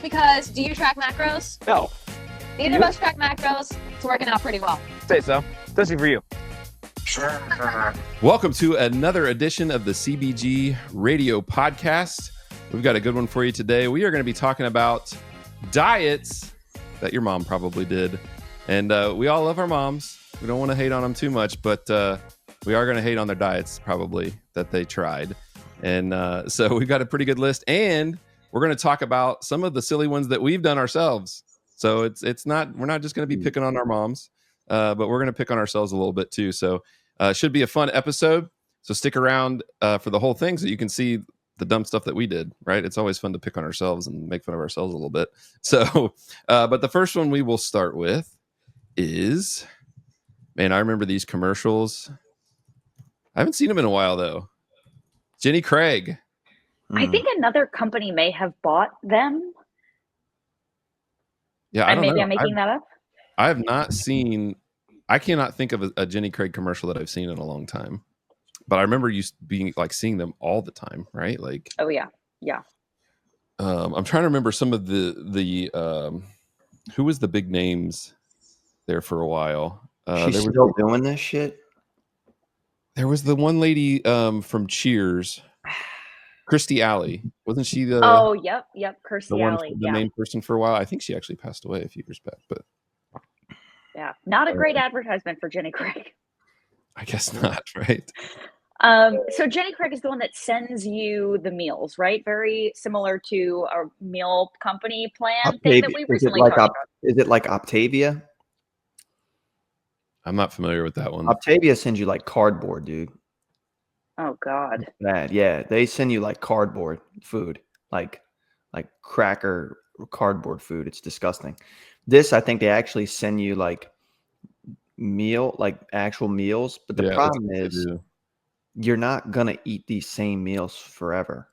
because do you track macros? No. Neither of us track macros. It's working out pretty well. Say so. Especially for you. Welcome to another edition of the CBG Radio Podcast. We've got a good one for you today. We are going to be talking about diets that your mom probably did. And we all love our moms. We don't want to hate on them too much, but we are going to hate on their diets probably that they tried. And so we've got a pretty good list. And we're going to talk about some of the silly ones that we've done ourselves. So it's not, we're not just going to be picking on our moms, but we're going to pick on ourselves a little bit too. So it should be a fun episode. So stick around for the whole thing so you can see the dumb stuff that we did, right? It's always fun to pick on ourselves and make fun of ourselves a little bit. So, but the first one we will start with is, man, I remember these commercials. I haven't seen them in a while though. Jenny Craig. I think another company may have bought them. Yeah, I don't know. I'm making that up. I have not seen. I cannot think of a Jenny Craig commercial that I've seen in a long time. But I remember you being like seeing them all the time, right? Like, oh yeah. I'm trying to remember some of the who was the big names there for a while. She's still doing this shit. There was the one lady from Cheers, Kirstie Alley, wasn't she the? Oh, yep, Kirstie Alley, the main person for a while. I think she actually passed away a few years back, but yeah, not a great advertisement for Jenny Craig. I guess not, right? So Jenny Craig is the one that sends you the meals, right? Very similar to a meal company plan thing that we recently talked about. Is it like Optavia? I'm not familiar with that one. Optavia sends you like cardboard, dude. Oh God. Bad. Yeah, they send you like cardboard food, like cracker cardboard food. It's disgusting. This, I think they actually send you like actual meals, but the problem is you're not gonna eat these same meals forever.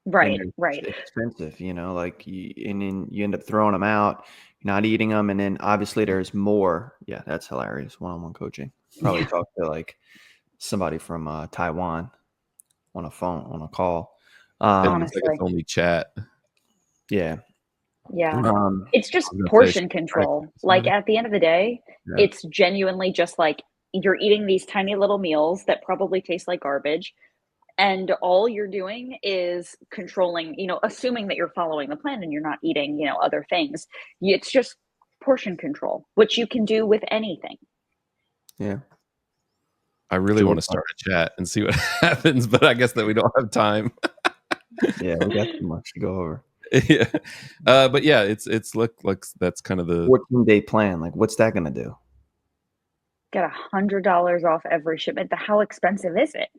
Right. It's expensive, like and then you end up throwing them out, not eating them, and then obviously there's more. Yeah, that's hilarious. One-on-one coaching. Probably talk to like somebody from Taiwan on a call. Honestly, it's only chat. Yeah. It's just portion control. Like at the end of the day, it's genuinely just like you're eating these tiny little meals that probably taste like garbage. And all you're doing is controlling, assuming that you're following the plan and you're not eating, other things. It's just portion control, which you can do with anything. Yeah. I really want to start a chat and see what happens, but I guess that we don't have time. Yeah, we got too much to go over. Yeah. But yeah, it's that's kind of the 14-day plan. Like, what's that going to do? Get $100 off every shipment. How expensive is it?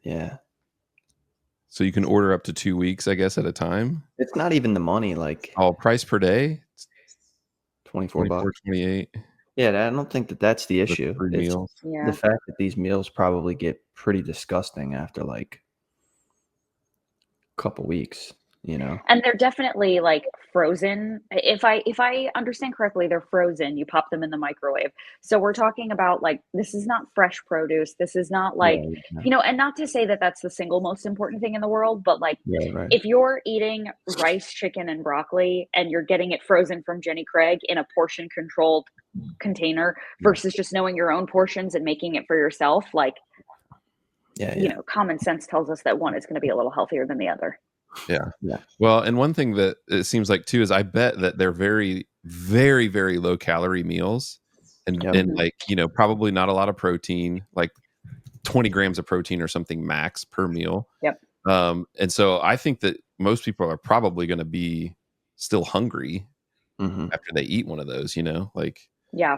Yeah. So you can order up to 2 weeks, I guess, at a time. It's not even the money. Like, price per day, $24, 28. Yeah, I don't think that's the issue. It's the fact that these meals probably get pretty disgusting after like a couple weeks. And they're definitely like frozen. If I understand correctly, they're frozen. You pop them in the microwave. So we're talking about like, this is not fresh produce. This is not like, and not to say that that's the single most important thing in the world, but like if you're eating rice, chicken, and broccoli and you're getting it frozen from Jenny Craig in a portion controlled container versus just knowing your own portions and making it for yourself, like, common sense tells us that one is going to be a little healthier than the other. Yeah. Well, and one thing that it seems like too is I bet that they're very, very, very low calorie meals and like, probably not a lot of protein, like 20 grams of protein or something max per meal. Yep. And so I think that most people are probably going to be still hungry after they eat one of those, like. Yeah.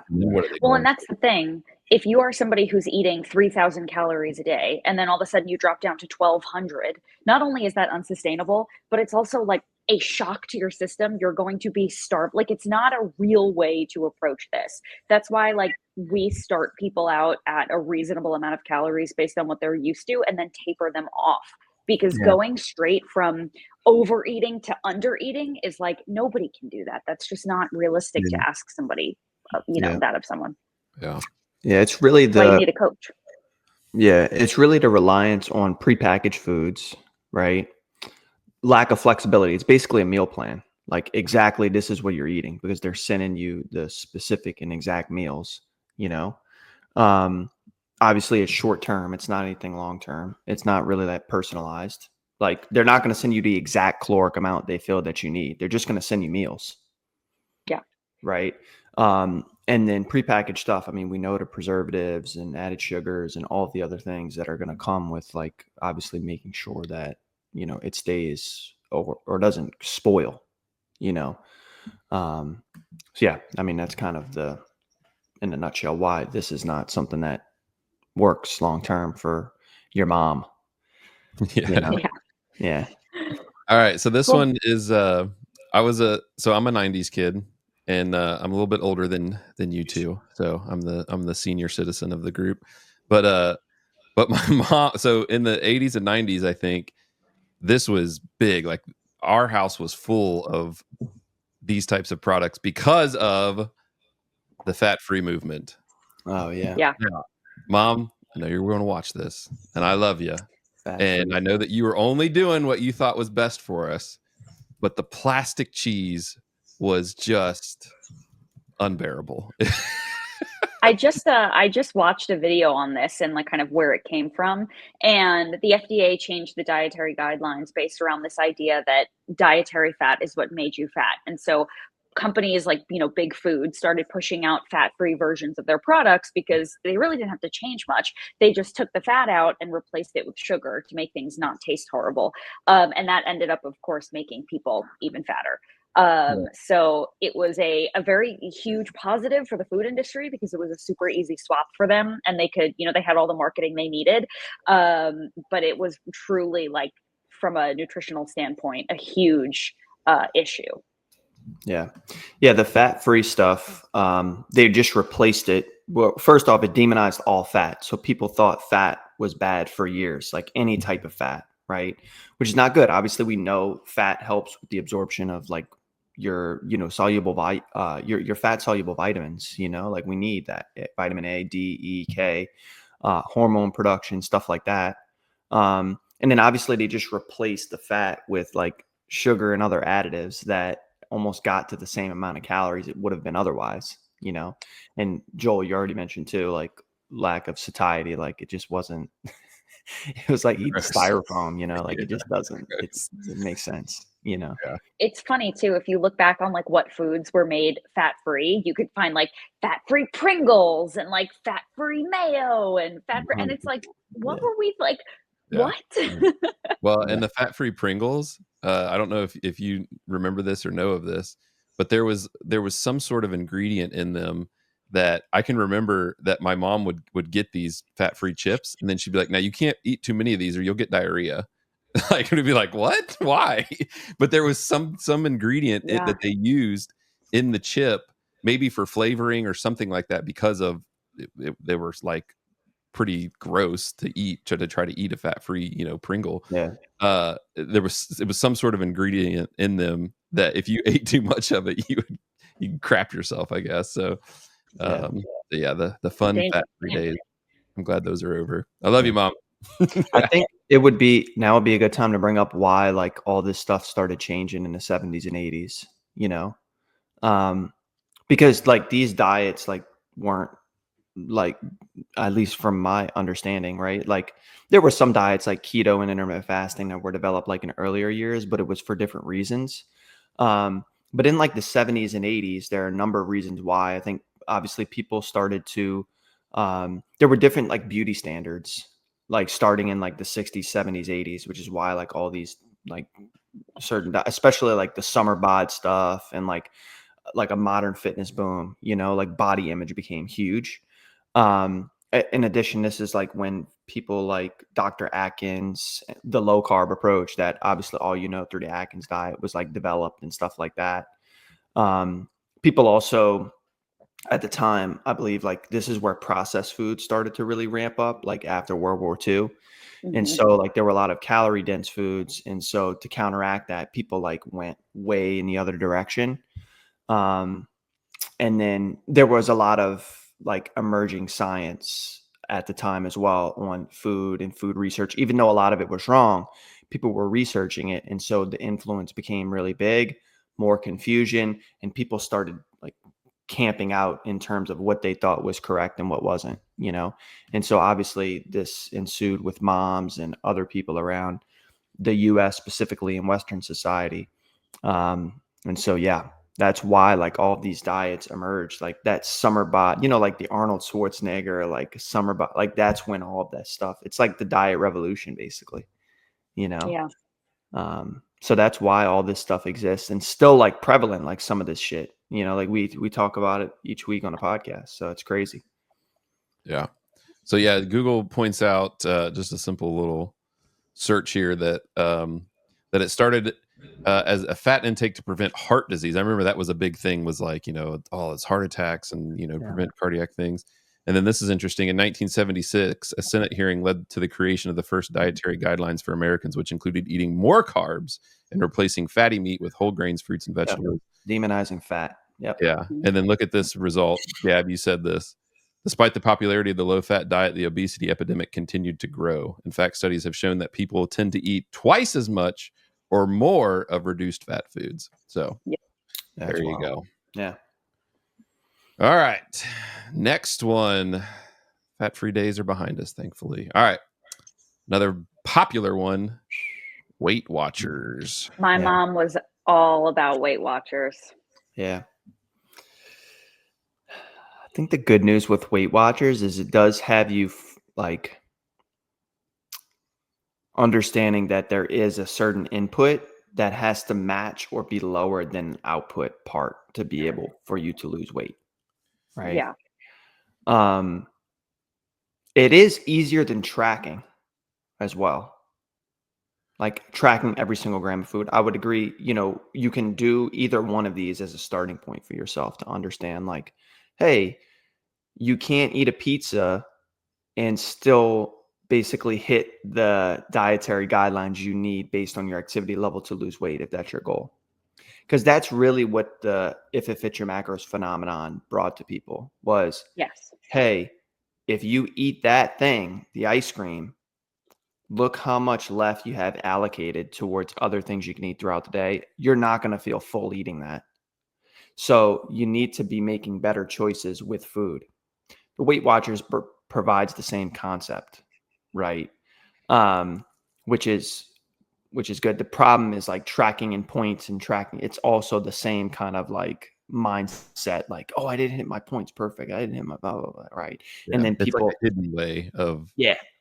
Well, and that's the thing. If you are somebody who's eating 3,000 calories a day, and then all of a sudden you drop down to 1,200, not only is that unsustainable, but it's also like a shock to your system. You're going to be starved. Like, it's not a real way to approach this. That's why, like, we start people out at a reasonable amount of calories based on what they're used to, and then taper them off. Because going straight from overeating to undereating is like, nobody can do that. That's just not realistic to ask somebody, that of someone. Yeah, it's really you need a coach. Yeah, it's really the reliance on prepackaged foods, right? lack of flexibility. It's basically a meal plan. Like exactly this is what you're eating because they're sending you the specific and exact meals, you know. Obviously it's short term. It's not anything long term. It's not really that personalized. Like they're not going to send you the exact caloric amount they feel that you need. They're just going to send you meals. Yeah. Right. And then prepackaged stuff. I mean, we know the preservatives and added sugars and all of the other things that are going to come with, like, obviously making sure that, you know, it stays or doesn't spoil, you know. So yeah, I mean, that's kind of in a nutshell, why this is not something that works long term for your mom. Yeah. You know? Yeah. All right. So this Cool. one is so I'm a 90s kid, and I'm a little bit older than you two. So I'm the senior citizen of the group. But my mom, so in the 80s and 90s, I think this was big. Like our house was full of these types of products because of the fat-free movement. Oh yeah. Yeah. Mom, I know you're going to watch this, and I love you. And I know that you were only doing what you thought was best for us, but the plastic cheese was just unbearable. I just watched a video on this and like kind of where it came from. And the FDA changed the dietary guidelines based around this idea that dietary fat is what made you fat. And so companies like, you know, Big Food started pushing out fat-free versions of their products because they really didn't have to change much. They just took the fat out and replaced it with sugar to make things not taste horrible. And that ended up, of course, making people even fatter. So it was a very huge positive for the food industry because it was a super easy swap for them, and they could, you know, they had all the marketing they needed. But it was truly, like, from a nutritional standpoint, a huge issue. Yeah. The fat-free stuff, they just replaced it. Well, first off, it demonized all fat. So people thought fat was bad for years, like any type of fat, right? Which is not good. Obviously, we know fat helps with the absorption of like your, you know, your fat soluble vitamins, you know, like we need that vitamin A, D, E, K, hormone production, stuff like that. And then obviously they just replaced the fat with like sugar and other additives that almost got to the same amount of calories it would have been otherwise, you know. And Joel, you already mentioned too, like lack of satiety, like it just wasn't it was like eating styrofoam, you know, like it just doesn't it makes sense, you know. It's funny too, if you look back on like what foods were made fat-free, you could find like fat-free Pringles and like fat-free mayo and fat-free, and it's like, what were we like? What? Well, and the fat-free Pringles, I don't know if you remember this or know of this, but there was some sort of ingredient in them that I can remember that my mom would get these fat-free chips, and then she'd be like, "Now you can't eat too many of these or you'll get diarrhea." Like, it'd be like, "What? Why?" But there was some ingredient that they used in the chip, maybe for flavoring or something like that, because of they were like pretty gross to eat, to try to eat a fat-free, you know, Pringle. It was some sort of ingredient in them that if you ate too much of it, you'd crap yourself, I guess. So the fun fat-free days, I'm glad those are over. I love you, Mom. I think would be a good time to bring up why like all this stuff started changing in the 70s and 80s, you know. Because like these diets like weren't, like, at least from my understanding, right? Like there were some diets like keto and intermittent fasting that were developed like in earlier years, but it was for different reasons. But in like the 70s and 80s, there are a number of reasons why. I think obviously people started to, there were different like beauty standards, like starting in like the 60s, 70s, 80s, which is why like all these like certain, especially like the summer bod stuff and like a modern fitness boom, you know, like body image became huge. In addition, this is like when people like Dr. Atkins, the low carb approach that obviously all you know through the Atkins diet was like developed and stuff like that. People also at the time, I believe like this is where processed food started to really ramp up, like after World War II. And so like there were a lot of calorie dense foods. And so to counteract that, people like went way in the other direction. And then there was a lot of like emerging science at the time as well on food and food research. Even though a lot of it was wrong, people were researching it. And so the influence became really big, more confusion, and people started like camping out in terms of what they thought was correct and what wasn't, you know? And so obviously this ensued with moms and other people around the US, specifically in Western society. And so, yeah, that's why like all of these diets emerged, like that summer bod, you know, like the Arnold Schwarzenegger, like summer bod, like that's when all of that stuff, it's like the diet revolution, basically, you know? Yeah. So that's why all this stuff exists and still like prevalent, like some of this shit, you know, like we talk about it each week on a podcast. So it's crazy. Yeah. So yeah, Google points out just a simple little search here that that it started as a fat intake to prevent heart disease. I remember that was a big thing, was like, you know, all it's heart attacks and, you know, prevent cardiac things. And then this is interesting. In 1976, a Senate hearing led to the creation of the first dietary guidelines for Americans, which included eating more carbs and replacing fatty meat with whole grains, fruits, and vegetables. Demonizing fat. Yep. Yeah. And then look at this result. Gab, you said this. Despite the popularity of the low-fat diet, the obesity epidemic continued to grow. In fact, studies have shown that people tend to eat twice as much or more of reduced fat foods. So there you go. Yeah. All right. Next one. Fat-free days are behind us, thankfully. All right. Another popular one, Weight Watchers. My mom was all about Weight Watchers. Yeah. I think the good news with Weight Watchers is it does have you like understanding that there is a certain input that has to match or be lower than output part to be able for you to lose weight. Right. Yeah. It is easier than tracking as well. Like tracking every single gram of food. I would agree, you know, you can do either one of these as a starting point for yourself to understand like, hey, you can't eat a pizza and still basically hit the dietary guidelines you need based on your activity level to lose weight if that's your goal. Because that's really what the If It Fits Your Macros phenomenon brought to people was, hey, if you eat that thing, the ice cream, look how much left you have allocated towards other things you can eat throughout the day. You're not going to feel full eating that. So you need to be making better choices with food. The Weight Watchers provides the same concept, right? Which is good. The problem is like tracking in points and tracking. It's also the same kind of like mindset, like, oh, I didn't hit my points perfect. I didn't hit my blah, blah, blah, right? Yeah, and then people, it's like a hidden way of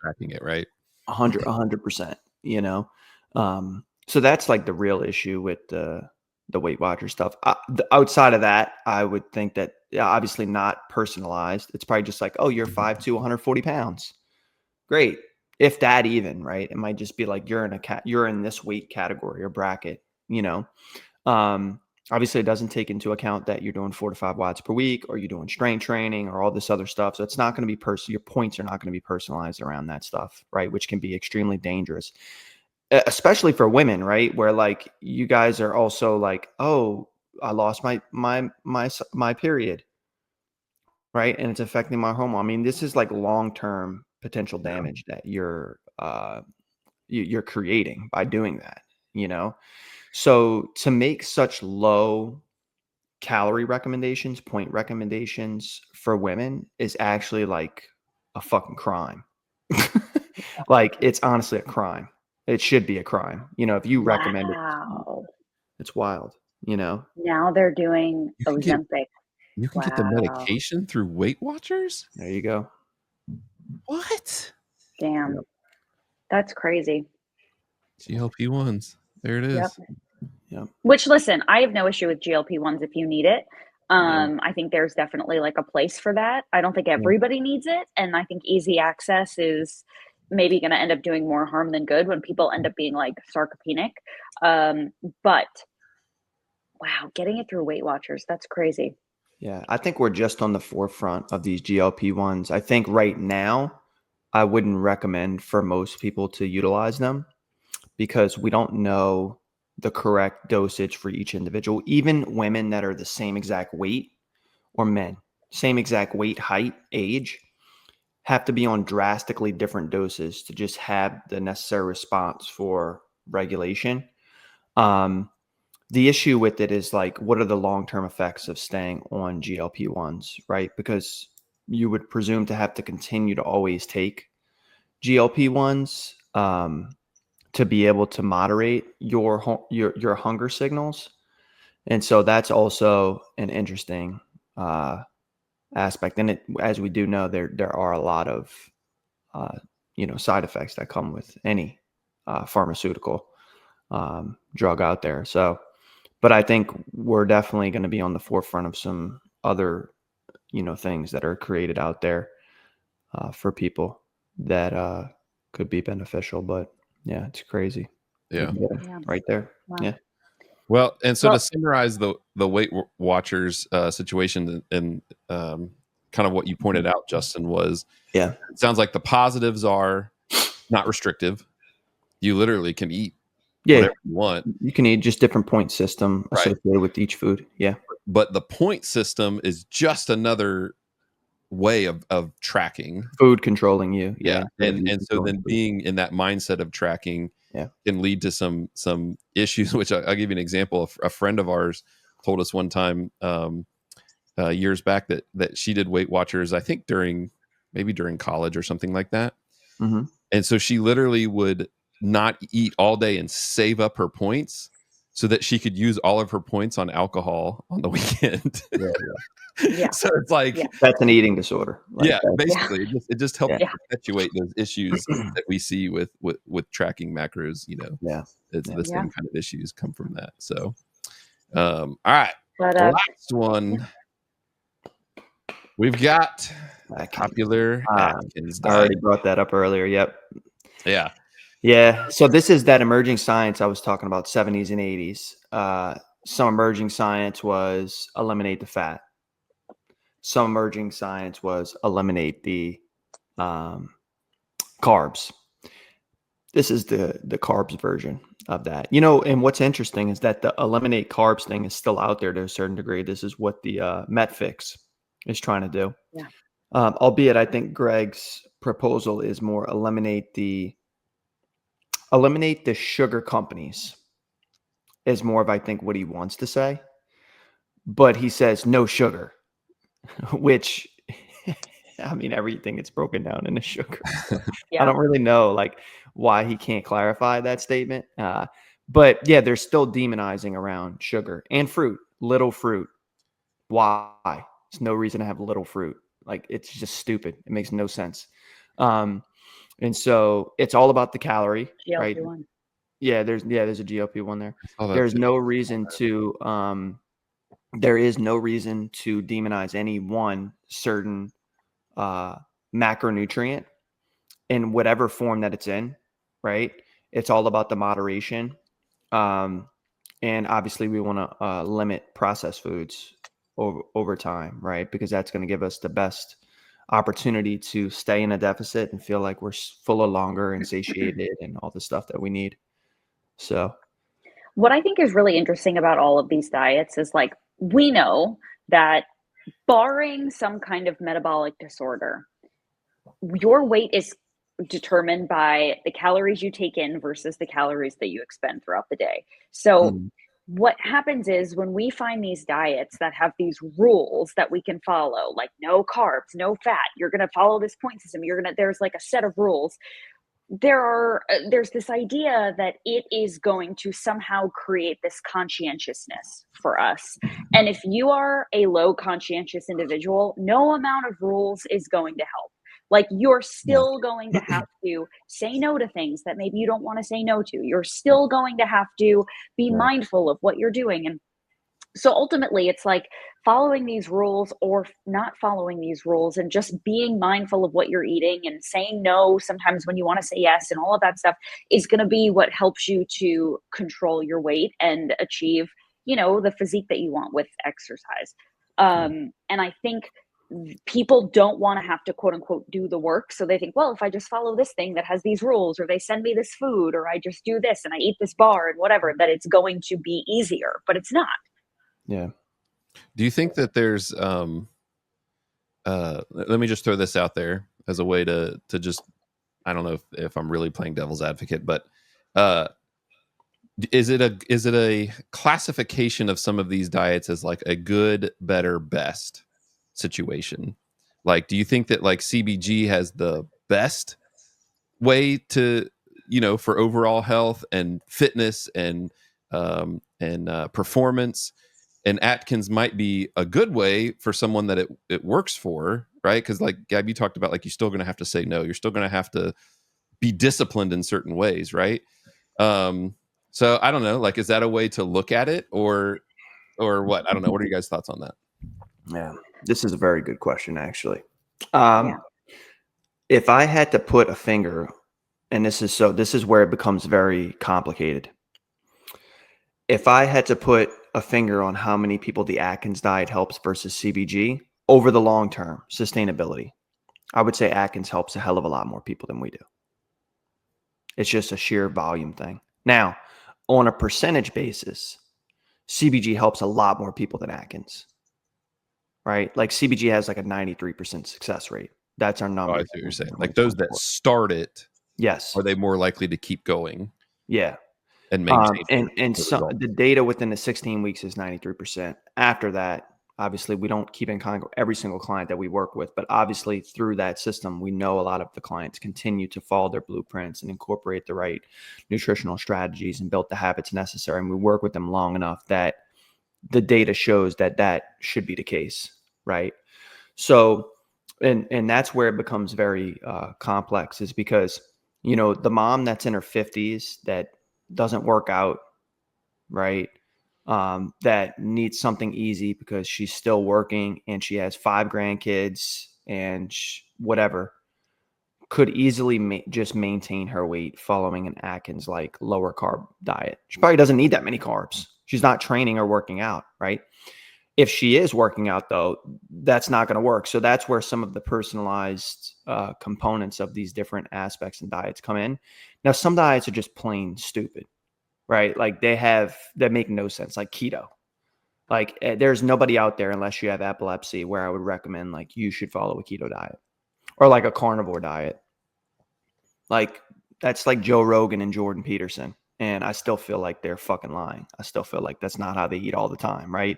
tracking it, right? 100%, you know? So that's like the real issue with the Weight Watcher stuff. Outside of that, I would think that obviously not personalized. It's probably just like, oh, you're 5'2", 140 pounds. Great. If that even, right? It might just be like, you're in this weight category or bracket, you know? Obviously it doesn't take into account that you're doing 4 to 5 watts per week, or you're doing strength training or all this other stuff. So it's not going to be your points are not going to be personalized around that stuff, right? Which can be extremely dangerous, especially for women, right? Where like you guys are also like, oh, I lost my period, right? And it's affecting my hormone. I mean, this is like long-term potential damage that you're creating by doing that, you know? So to make such low calorie recommendations, point recommendations for women is actually like a fucking crime. Like it's honestly a crime. It should be a crime. You know, if you recommend it, it's wild, you know? Now they're doing Ozempic. You can get the medication through Weight Watchers? There you go. What? Damn. Yep. That's crazy. GLP-1s. There it is. Yep. Which, listen, I have no issue with GLP-1s if you need it. I think there's definitely like a place for that. I don't think everybody needs it. And I think easy access is maybe going to end up doing more harm than good when people end up being like sarcopenic. But wow, getting it through Weight Watchers, that's crazy. Yeah, I think we're just on the forefront of these GLP-1s. I think right now, I wouldn't recommend for most people to utilize them because we don't know the correct dosage for each individual. Even women that are the same exact weight, or men, same exact weight, height, age, have to be on drastically different doses to just have the necessary response for regulation. The issue with it is like, what are the long-term effects of staying on GLP-1s, right? Because you would presume to have to continue to always take GLP-1s to be able to moderate your hunger signals. And so that's also an interesting aspect. And as we do know, there are a lot of side effects that come with any pharmaceutical drug out there. So, but I think we're definitely going to be on the forefront of some other, things that are created out there for people that could be beneficial. But yeah, it's crazy. Yeah. Right there. Wow. Yeah. Well, and so to summarize the Weight Watchers situation and kind of what you pointed out, Justin, was it sounds like the positives are not restrictive. You literally can eat whatever you want. You can eat, just different point system associated with each food. Yeah. But the point system is just another way of tracking. Food controlling you. Yeah. And so then being in that mindset of tracking can lead to some issues, which I'll give you an example. A friend of ours told us one time years back that she did Weight Watchers, I think during college or something like that. Mm-hmm. And so she literally would not eat all day and save up her points so that she could use all of her points on alcohol on the weekend. Yeah. So it's like that's an eating disorder. Basically, it just helps perpetuate those issues that we see with tracking macros. It's the same kind of issues come from that. So, all right, last one. We've got popular Atkins diet. I already brought that up earlier. Yep. Yeah. Yeah. So this is that emerging science I was talking about, 70s and 80s. Some emerging science was eliminate the fat. Some emerging science was eliminate the carbs. This is the carbs version of that. And what's interesting is that the eliminate carbs thing is still out there to a certain degree. This is what the MetFix is trying to do. Yeah. Albeit I think Greg's proposal is more eliminate the sugar companies is more of, I think, what he wants to say. But he says no sugar, which, I mean, everything gets broken down into sugar. I don't really know why he can't clarify that statement. But yeah, they're still demonizing around sugar and fruit, little fruit. Why? There's no reason to have little fruit. It's just stupid. It makes no sense. And so it's all about the calorie, right? Yeah, there's a GLP-1 there. There's no reason to there is no reason to demonize any one certain macronutrient in whatever form that it's in, right? It's all about the moderation. And obviously we want to limit processed foods over time, right? Because that's going to give us the best opportunity to stay in a deficit and feel like we're fuller longer and satiated and all the stuff that we need. So what I think is really interesting about all of these diets is we know that barring some kind of metabolic disorder, your weight is determined by the calories you take in versus the calories that you expend throughout the day. So what happens is when we find these diets that have these rules that we can follow, like no carbs, no fat, you're going to follow this point system, there's a set of rules. There's this idea that it is going to somehow create this conscientiousness for us. And if you are a low conscientious individual, no amount of rules is going to help. You're still going to have to say no to things that maybe you don't want to say no to. You're still going to have to be mindful of what you're doing. And so ultimately it's following these rules or not following these rules and just being mindful of what you're eating and saying no sometimes when you want to say yes and all of that stuff is going to be what helps you to control your weight and achieve, the physique that you want with exercise. And I think people don't want to have to quote unquote do the work. So they think, well, if I just follow this thing that has these rules, or they send me this food, or I just do this and I eat this bar and whatever, that it's going to be easier, but it's not. Yeah. Do you think that there's let me just throw this out there as a way to just, I don't know if I'm really playing devil's advocate, but is it a classification of some of these diets as like a good, better, best situation? Like, do you think that like CBG has the best way to, for overall health and fitness and performance, and Atkins might be a good way for someone that it works for, right? Because like Gab, you talked about, like, you're still going to have to say no. You're still going to have to be disciplined in certain ways, right? So I don't know, like, is that a way to look at it, or what? I don't know. What are you guys' thoughts on that? Yeah, this is a very good question, actually. If I had to put a finger, and this is where it becomes very complicated. If I had to put a finger on how many people the Atkins diet helps versus CBG over the long term sustainability, I would say Atkins helps a hell of a lot more people than we do. It's just a sheer volume thing. Now, on a percentage basis, CBG helps a lot more people than Atkins, right? Like CBG has like a 93% success rate. That's our number. I see what you're saying. Like those that start it, yes, are they more likely to keep going? Yeah, and maintain. And so the data within the 16 weeks is 93%. After that, obviously, we don't keep in contact with every single client that we work with, but obviously through that system, we know a lot of the clients continue to follow their blueprints and incorporate the right nutritional strategies and build the habits necessary. And we work with them long enough that the data shows that that should be the case, right? So, and that's where it becomes very complex, is because, the mom that's in her 50s that doesn't work out, right? That needs something easy because she's still working and she has 5 grandkids and whatever, could easily just maintain her weight following an Atkins like lower carb diet. She probably doesn't need that many carbs. She's not training or working out, right? If she is working out, though, that's not going to work. So that's where some of the personalized components of these different aspects and diets come in. Now, some diets are just plain stupid, right? Like that make no sense, like keto. Like there's nobody out there, unless you have epilepsy, where I would recommend like you should follow a keto diet or like a carnivore diet. Like that's like Joe Rogan and Jordan Peterson. And I still feel like they're fucking lying. I still feel like that's not how they eat all the time, right?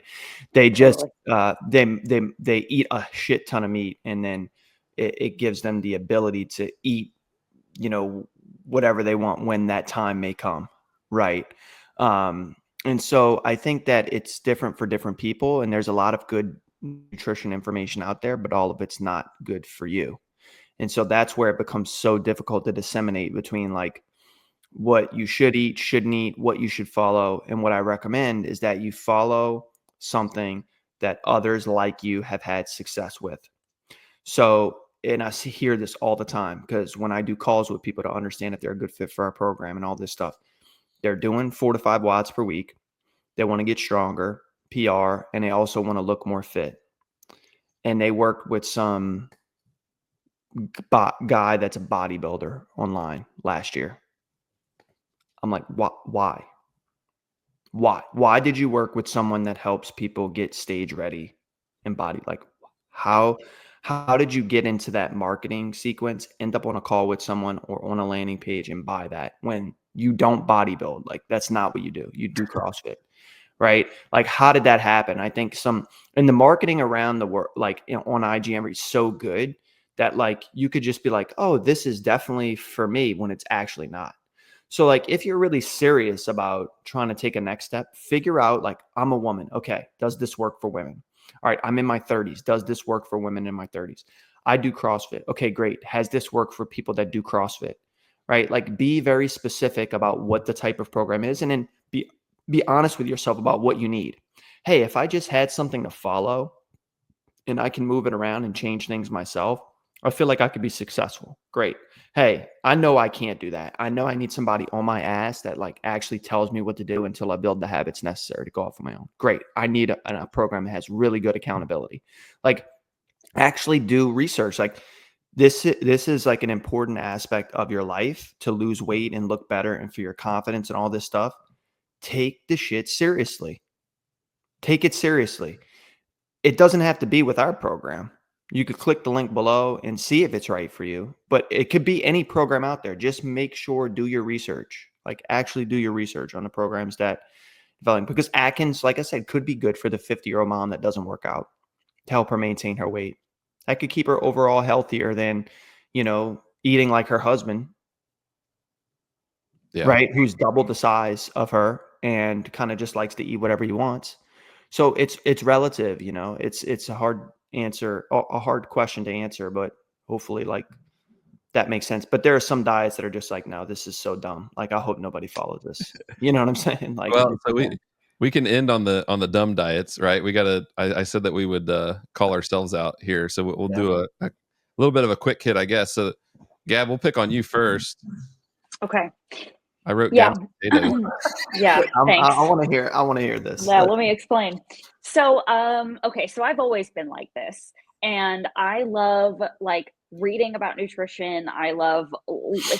They just they eat a shit ton of meat, and then it gives them the ability to eat, whatever they want when that time may come, right? And so I think that it's different for different people, and there's a lot of good nutrition information out there, but all of it's not good for you. And so that's where it becomes so difficult to disseminate between like what you should eat, shouldn't eat, what you should follow. And what I recommend is that you follow something that others like you have had success with. So, and I hear this all the time, because when I do calls with people to understand if they're a good fit for our program and all this stuff, they're doing 4 to 5 watts per week. They want to get stronger, PR, and they also want to look more fit. And they work with some guy that's a bodybuilder online last year. I'm like, why? Why did you work with someone that helps people get stage ready and body? Like, how did you get into that marketing sequence, end up on a call with someone or on a landing page and buy that when you don't bodybuild? Like, that's not what you do. You do CrossFit, right? Like, how did that happen? I think in the marketing around the work, like on IGM, is so good that like you could just be like, oh, this is definitely for me, when it's actually not. So like, if you're really serious about trying to take a next step, figure out like, I'm a woman. Okay. Does this work for women? All right. I'm in my 30s. Does this work for women in my 30s? I do CrossFit. Okay, great. Has this worked for people that do CrossFit? Right? Like, be very specific about what the type of program is, and then be honest with yourself about what you need. Hey, if I just had something to follow and I can move it around and change things myself, I feel like I could be successful. Great. Hey, I know I can't do that. I know I need somebody on my ass that like actually tells me what to do until I build the habits necessary to go off on my own. Great. I need a program that has really good accountability. Like, actually do research. Like, this is like an important aspect of your life, to lose weight and look better and for your confidence and all this stuff. Take the shit seriously. Take it seriously. It doesn't have to be with our program. You could click the link below and see if it's right for you, but it could be any program out there. Just make sure, do your research. Like actually do your research on the programs that developing, because Atkins, like I said, could be good for the 50-year-old mom that doesn't work out to help her maintain her weight. That could keep her overall healthier than, eating like her husband, right? Who's double the size of her and kind of just likes to eat whatever he wants. So it's relative, it's a hard answer, a hard question to answer, but hopefully like that makes sense. But there are some diets that are just like, no, this is so dumb. Like, I hope nobody follows this. You know what I'm saying? Like, well, so we can end on the dumb diets, right? I said that we would call ourselves out here. So we'll do a little bit of a quick hit, I guess. So Gab, we'll pick on you first. Okay. I wrote Yeah. potatoes. Yeah. Thanks. I want to hear this. Yeah. Let me explain. So, okay. So I've always been like this, and I love like reading about nutrition. I love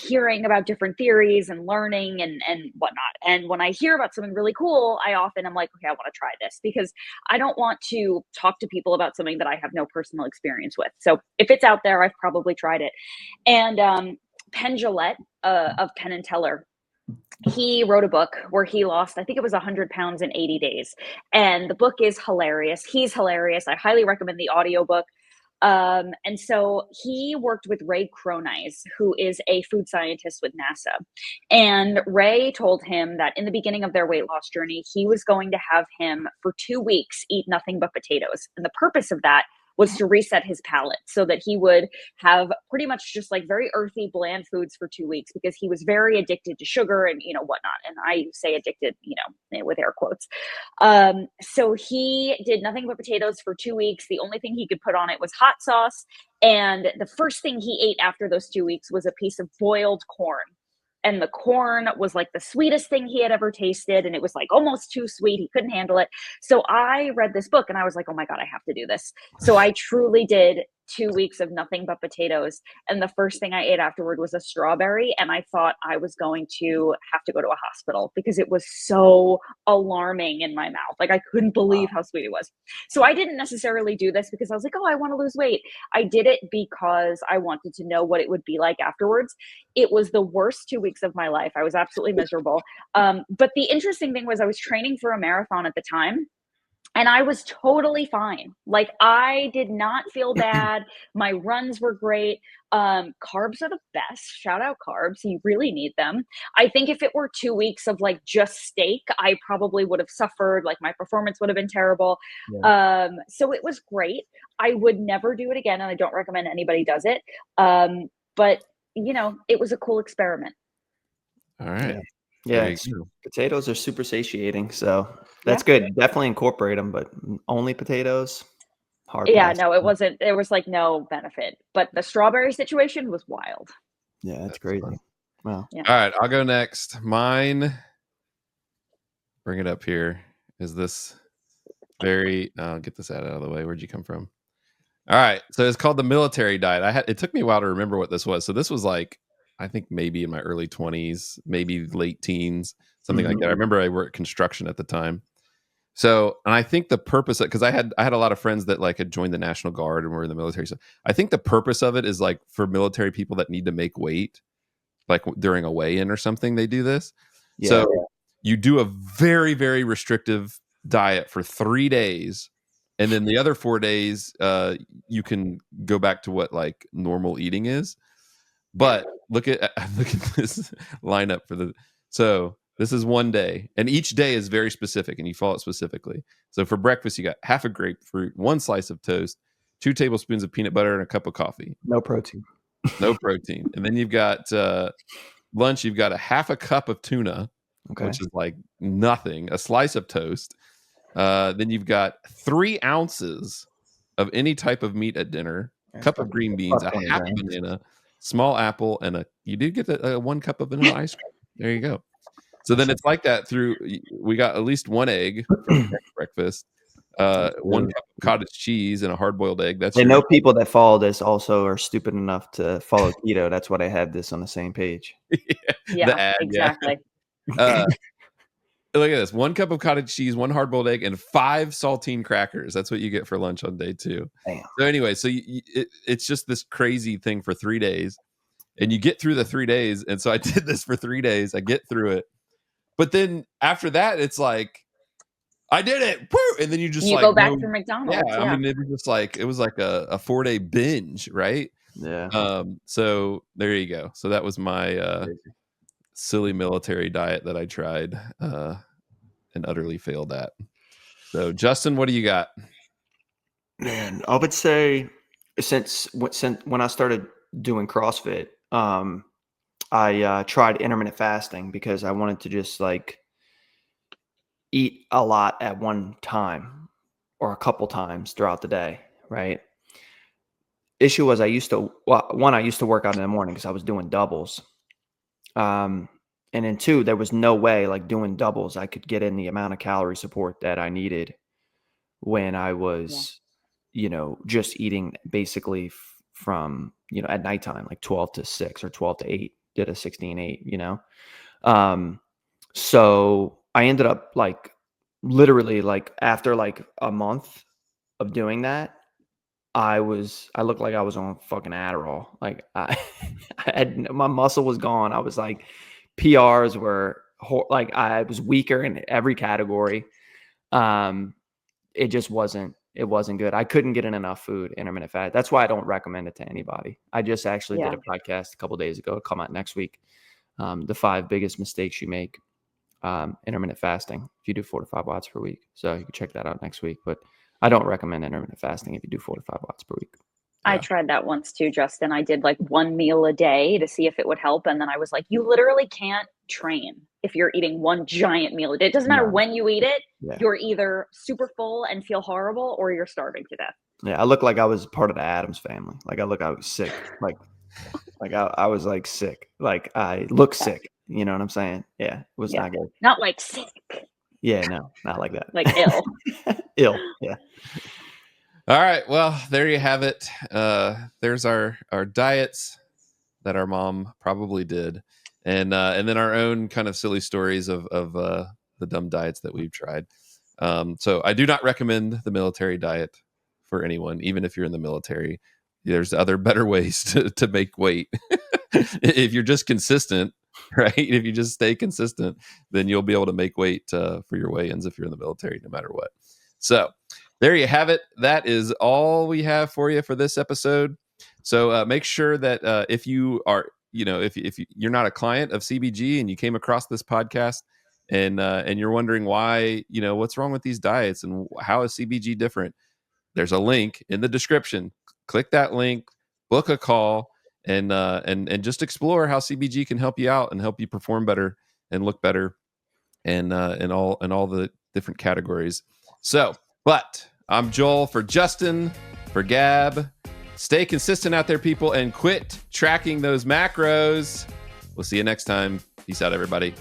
hearing about different theories and learning and whatnot. And when I hear about something really cool, I often am like, okay, I want to try this, because I don't want to talk to people about something that I have no personal experience with. So if it's out there, I've probably tried it. And Penn Jillette of Penn and Teller, he wrote a book where he lost, I think it was 100 pounds in 80 days. And the book is hilarious. He's hilarious. I highly recommend the audiobook. And so he worked with Ray Cronise, who is a food scientist with NASA. And Ray told him that in the beginning of their weight loss journey, he was going to have him for 2 weeks eat nothing but potatoes. And the purpose of that was to reset his palate so that he would have pretty much just like very earthy, bland foods for 2 weeks, because he was very addicted to sugar and, whatnot. And I say addicted, with air quotes. So he did nothing but potatoes for 2 weeks. The only thing he could put on it was hot sauce. And the first thing he ate after those 2 weeks was a piece of boiled corn. And the corn was like the sweetest thing he had ever tasted. And it was like almost too sweet. He couldn't handle it. So I read this book and I was like, oh my God, I have to do this. So I truly did 2 weeks of nothing but potatoes. And the first thing I ate afterward was a strawberry. And I thought I was going to have to go to a hospital because it was so alarming in my mouth. Like I couldn't believe how sweet it was. So I didn't necessarily do this because I was like, oh, I want to lose weight. I did it because I wanted to know what it would be like afterwards. It was the worst 2 weeks of my life. I was absolutely miserable. But the interesting thing was I was training for a marathon at the time. And I was totally fine. Like I did not feel bad. My runs were great. Carbs are the best. Shout out carbs. You really need them. I think if it were 2 weeks of like just steak, I probably would have suffered. Like my performance would have been terrible. Yeah. So it was great. I would never do it again. And I don't recommend anybody does it. But it was a cool experiment. All right. Yeah. Potatoes are super satiating. So that's good. Definitely incorporate them, but only potatoes. Hard. Yeah, no, it wasn't. There was like no benefit, but the strawberry situation was wild. Yeah, that's crazy. Fun. Wow. Yeah. All right, I'll go next. Mine, bring it up here, is this I'll get this out of the way. Where'd you come from? All right, so it's called the military diet. It took me a while to remember what this was. So this was like, I think maybe in my early 20s, maybe late teens, something like that. I remember I worked construction at the time. So, and I think the purpose, because I had a lot of friends that like had joined the National Guard and were in the military. So I think the purpose of it is like for military people that need to make weight, like during a weigh-in or something, they do this. Yeah. So you do a very, very restrictive diet for 3 days. And then the other 4 days, you can go back to what like normal eating is. But look at this lineup so this is 1 day, and each day is very specific, and you follow it specifically. So for breakfast, you got half a grapefruit, 1 slice of toast, 2 tablespoons of peanut butter, and a cup of coffee. No protein. No protein. And then you've got lunch. You've got a half a cup of tuna, which is like nothing. A slice of toast. Then you've got 3 ounces of any type of meat at dinner. A cup of green beans, a half a banana, small apple, and you do get a 1 cup of vanilla ice cream. There you go. So then it's like that we got at least 1 egg for breakfast, 1 cup of cottage cheese, and a hard-boiled egg. I know people that follow this also are stupid enough to follow keto. That's why I had this on the same page. Yeah, exactly. Look at this: 1 cup of cottage cheese, 1 hard-boiled egg, and 5 saltine crackers. That's what you get for lunch on day 2. Damn. So anyway, so it's just this crazy thing for 3 days. and you get through the 3 days. And so I did this for 3 days. I get through it. But then after that, it's like, I did it. Woo! And then you just you like go back to McDonald's. Yeah, I mean, it was like a 4-day binge, right? Yeah. So there you go. So that was my silly military diet that I tried and utterly failed at. So Justin, what do you got? Man, I would say since when I started doing CrossFit, I tried intermittent fasting because I wanted to just like eat a lot at one time or a couple times throughout the day, right? Issue was I used to work out in the morning because I was doing doubles. And then 2, there was no way like doing doubles I could get in the amount of calorie support that I needed when I was, just eating basically from, at nighttime, like 12 to 6 or 12 to 8, did a 16-8, So I ended up like literally like after like a month of doing that, I looked like I was on fucking Adderall. Like my muscle was gone. I was like, PRs were like, I was weaker in every category. It just wasn't good. I couldn't get in enough food, intermittent fast. That's why I don't recommend it to anybody. I just actually did a podcast a couple days ago. It'll come out next week. The 5 biggest mistakes you make, intermittent fasting, if you do 4 to 5 watts per week. So you can check that out next week, but I don't recommend intermittent fasting if you do 4 to 5 watts per week. I tried that once too, Justin. I did like 1 meal a day to see if it would help. And then I was like, you literally can't train if you're eating one giant meal a day. It doesn't matter when you eat it. Yeah. You're either super full and feel horrible or you're starving to death. Yeah. I look like I was part of the Addams family. Like I was sick. Like I was like sick. Like I look sick. You know what I'm saying? Yeah. It was not good. Not like sick. Yeah, no, not like that. Like ill. Ill. Yeah. All right. Well, there you have it. There's our diets that our mom probably did. And then our own kind of silly stories of the dumb diets that we've tried. So I do not recommend the military diet for anyone, even if you're in the military. There's other better ways to make weight. If you're just consistent, right? If you just stay consistent, then you'll be able to make weight for your weigh-ins if you're in the military, no matter what. So there you have it. That is all we have for you for this episode. So make sure that if you are, if you're not a client of CBG and you came across this podcast and you're wondering why, what's wrong with these diets and how is CBG different, there's a link in the description. Click that link, book a call, and just explore how CBG can help you out and help you perform better and look better and all the different categories. So, but I'm Joel for Justin, for Gab. Stay consistent out there, people, and quit tracking those macros. We'll see you next time. Peace out, everybody.